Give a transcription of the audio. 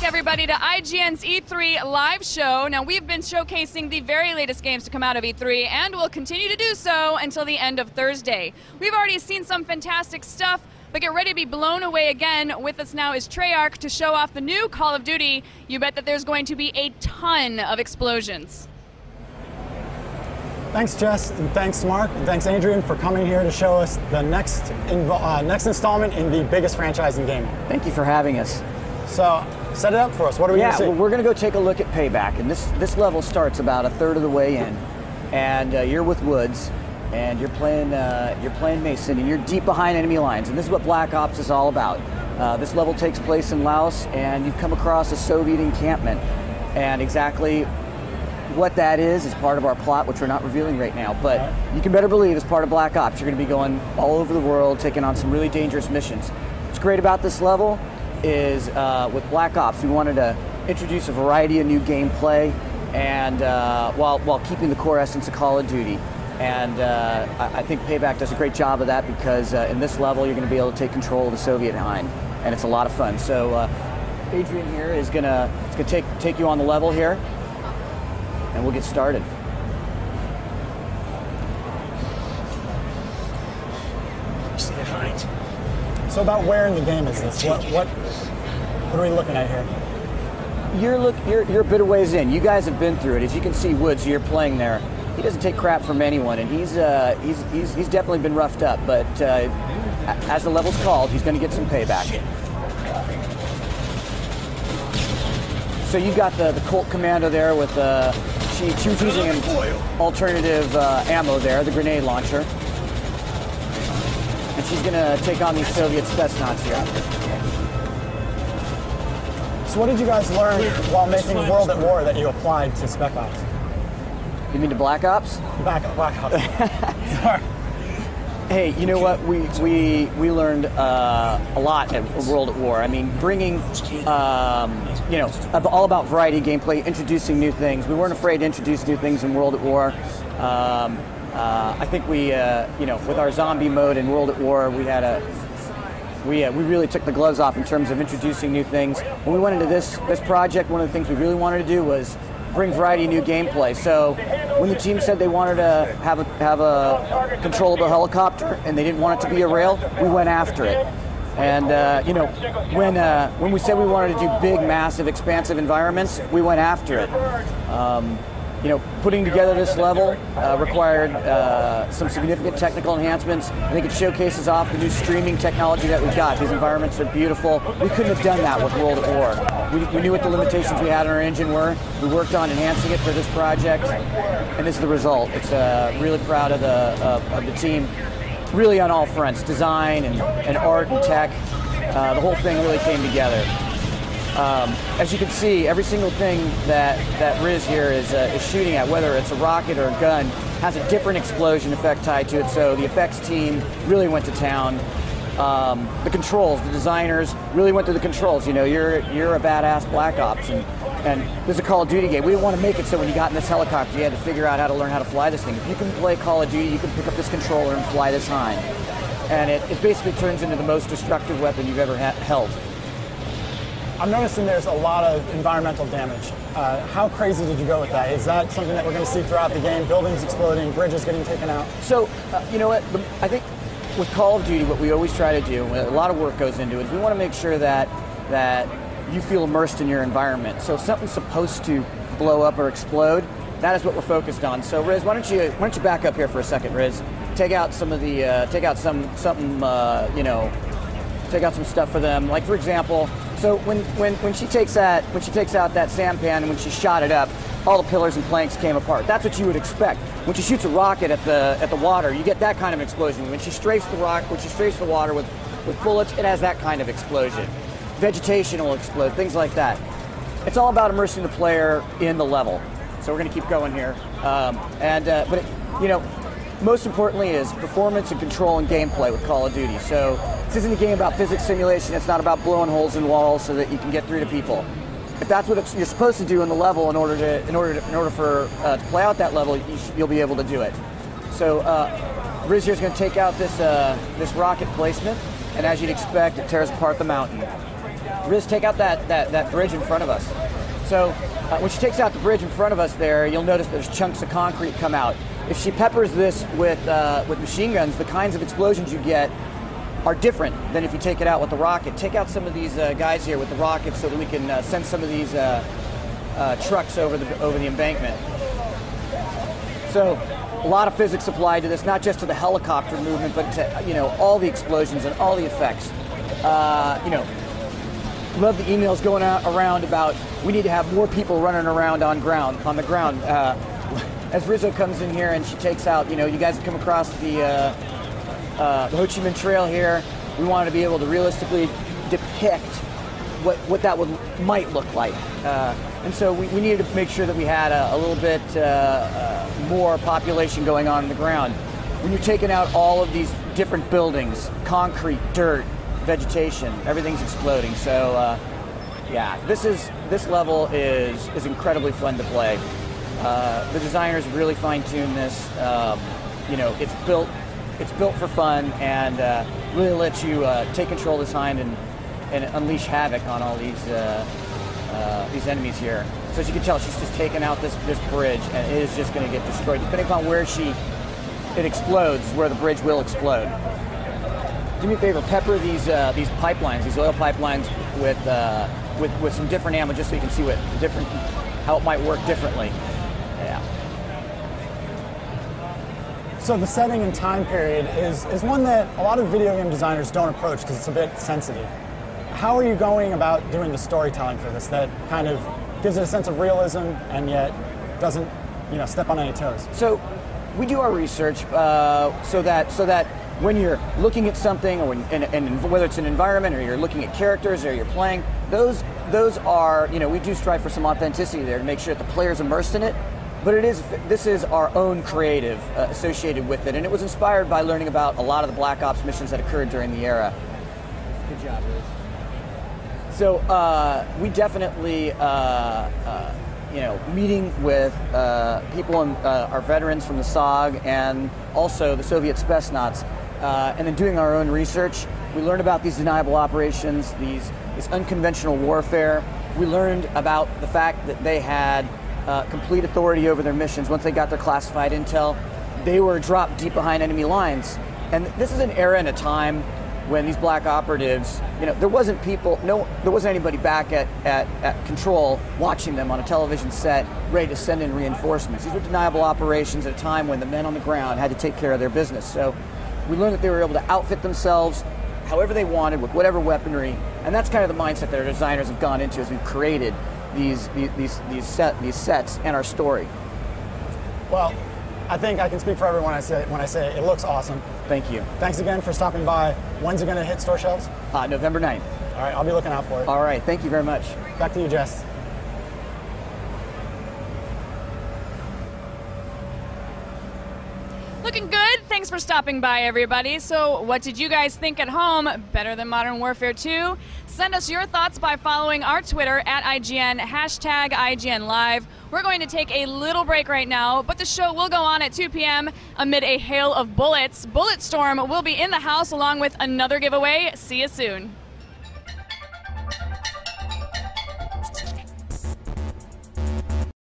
everybody, to IGN's E3 live show. Now, we've been showcasing the very latest games to come out of E3, and we'll continue to do so until the end of Thursday. We've already seen some fantastic stuff, but get ready to be blown away again. With us now is Treyarch to show off the new Call of Duty. You bet that there's going to be a ton of explosions. Thanks, Jess, and thanks, Mark, and thanks, Adrian, for coming here to show us the next installment in the biggest franchise in gaming. Thank you for having us. So, set it up for us. What are we going to see? Well, we're going to go take a look at Payback, and this level starts about a third of the way in, and you're with Woods, and you're playing Mason, and you're deep behind enemy lines, and this is what Black Ops is all about. This level takes place in Laos, and you've come across a Soviet encampment, and exactly what that is part of our plot, which we're not revealing right now, but you can better believe as part of Black Ops, you're going to be going all over the world, taking on some really dangerous missions. What's great about this level is with Black Ops, we wanted to introduce a variety of new gameplay, and while keeping the core essence of Call of Duty. And I think Payback does a great job of that, because in this level, you're going to be able to take control of the Soviet Hind, and it's a lot of fun. So Adrian here is going to take you on the level here, and we'll get started. So about where in the game is this? What are we looking at here? You're a bit of ways in. You guys have been through it. As you can see, Woods, you're playing there. He doesn't take crap from anyone, and he's definitely been roughed up. But as the level's called, he's going to get some payback. So you got the Colt Commando there with she was using an alternative ammo there, the grenade launcher. And she's going to take on these Soviet Spetsnaz here. So what did you guys learn while making World at War that you applied to Spec Ops? You mean to Black Ops? Black Ops. Sorry. Hey, you know what? We learned a lot at World at War. I mean, bringing, all about variety gameplay, introducing new things. We weren't afraid to introduce new things in World at War. I think we, with our zombie mode in World at War, we really took the gloves off in terms of introducing new things. When we went into this project, one of the things we really wanted to do was bring variety of new gameplay. So when the team said they wanted to have a controllable helicopter and they didn't want it to be a rail, we went after it. And when we said we wanted to do big, massive, expansive environments, we went after it. Putting together this level required some significant technical enhancements. I think it showcases off the new streaming technology that we've got. These environments are beautiful. We couldn't have done that with World at War. We knew what the limitations we had in our engine were. We worked on enhancing it for this project, and this is the result. It's really proud of the team, really on all fronts, design and art and tech. The whole thing really came together. As you can see, every single thing that Riz here is shooting at, whether it's a rocket or a gun, has a different explosion effect tied to it. So the effects team really went to town. The controls, the designers really went through the controls. You know, you're a badass Black Ops, and this is a Call of Duty game. We didn't want to make it so when you got in this helicopter, you had to figure out how to learn how to fly this thing. If you can play Call of Duty, you can pick up this controller and fly this Hind. And it basically turns into the most destructive weapon you've ever held. I'm noticing there's a lot of environmental damage. How crazy did you go with that? Is that something that we're going to see throughout the game? Buildings exploding, bridges getting taken out? So, you know what? I think with Call of Duty, what we always try to do, a lot of work goes into it, is we want to make sure that you feel immersed in your environment. So if something's supposed to blow up or explode, that is what we're focused on. So Riz, why don't you back up here for a second, Riz? Take out some of the, take out some stuff for them. Like for example, so when she takes out that sampan and when she shot it up, all the pillars and planks came apart. That's what you would expect. When she shoots a rocket at the water, you get that kind of explosion. When she strafes the water with bullets, it has that kind of explosion. Vegetation will explode, things like that. It's all about immersing the player in the level. So we're going to keep going here, most importantly is performance and control and gameplay with Call of Duty. So this isn't a game about physics simulation. It's not about blowing holes in walls so that you can get through to people. If that's what you're supposed to do in the level in order to play out that level, you'll be able to do it. So Riz here's going to take out this rocket placement, and as you'd expect, it tears apart the mountain. Riz, take out that bridge in front of us. So when she takes out the bridge in front of us there, you'll notice there's chunks of concrete come out. If she peppers this with machine guns, the kinds of explosions you get are different than if you take it out with the rocket. Take out some of these guys here with the rockets so that we can send some of these trucks over the embankment. So a lot of physics applied to this, not just to the helicopter movement, but to all the explosions and all the effects. Love the emails going around about we need to have more people running around on the ground. As Rizzo comes in here and she takes out, you guys have come across the Ho Chi Minh Trail here. We wanted to be able to realistically depict what that might look like. And so we needed to make sure that we had a little bit more population going on the ground. When you're taking out all of these different buildings, concrete, dirt, vegetation, everything's exploding. So yeah, this level is incredibly fun to play. The designers really fine-tuned this. It's built for fun and really lets you take control of this hind and unleash havoc on all these enemies here. So as you can tell, she's just taken out this bridge, and it is just going to get destroyed. Depending upon where it explodes, where the bridge will explode. Do me a favor, pepper these pipelines, these oil pipelines with some different ammo, just so you can see how it might work differently. Yeah. So the setting and time period is one that a lot of video game designers don't approach because it's a bit sensitive. How are you going about doing the storytelling for this that kind of gives it a sense of realism and yet doesn't, step on any toes? So we do our research so that when you're looking at something, or and whether it's an environment or you're looking at characters or you're playing, those are, we do strive for some authenticity there to make sure that the player's immersed in it. But this is our own creative associated with it, and it was inspired by learning about a lot of the Black Ops missions that occurred during the era. Good job, Liz. So we definitely, meeting with people, our veterans from the SOG and also the Soviet Spetsnaz, and then doing our own research. We learned about these deniable operations, this unconventional warfare. We learned about the fact that they had complete authority over their missions. Once they got their classified intel, they were dropped deep behind enemy lines. And this is an era and a time when these black operatives, there wasn't anybody back at control watching them on a television set, ready to send in reinforcements. These were deniable operations at a time when the men on the ground had to take care of their business. So we learned that they were able to outfit themselves however they wanted, with whatever weaponry, and that's kind of the mindset that our designers have gone into as we've created these sets and our story. Well, I think I can speak for everyone when I say it looks awesome. Thank you. Thanks again for stopping by. When's it going to hit store shelves? November 9th. All right, I'll be looking out for it. All right, thank you very much. Back to you, Jess. Looking good. Thanks for stopping by, everybody. So what did you guys think at home? Better than Modern Warfare 2? Send us your thoughts by following our Twitter at IGN, hashtag IGN Live. We're going to take a little break right now, but the show will go on at 2 p.m. amid a hail of bullets. Bulletstorm will be in the house along with another giveaway. See you soon.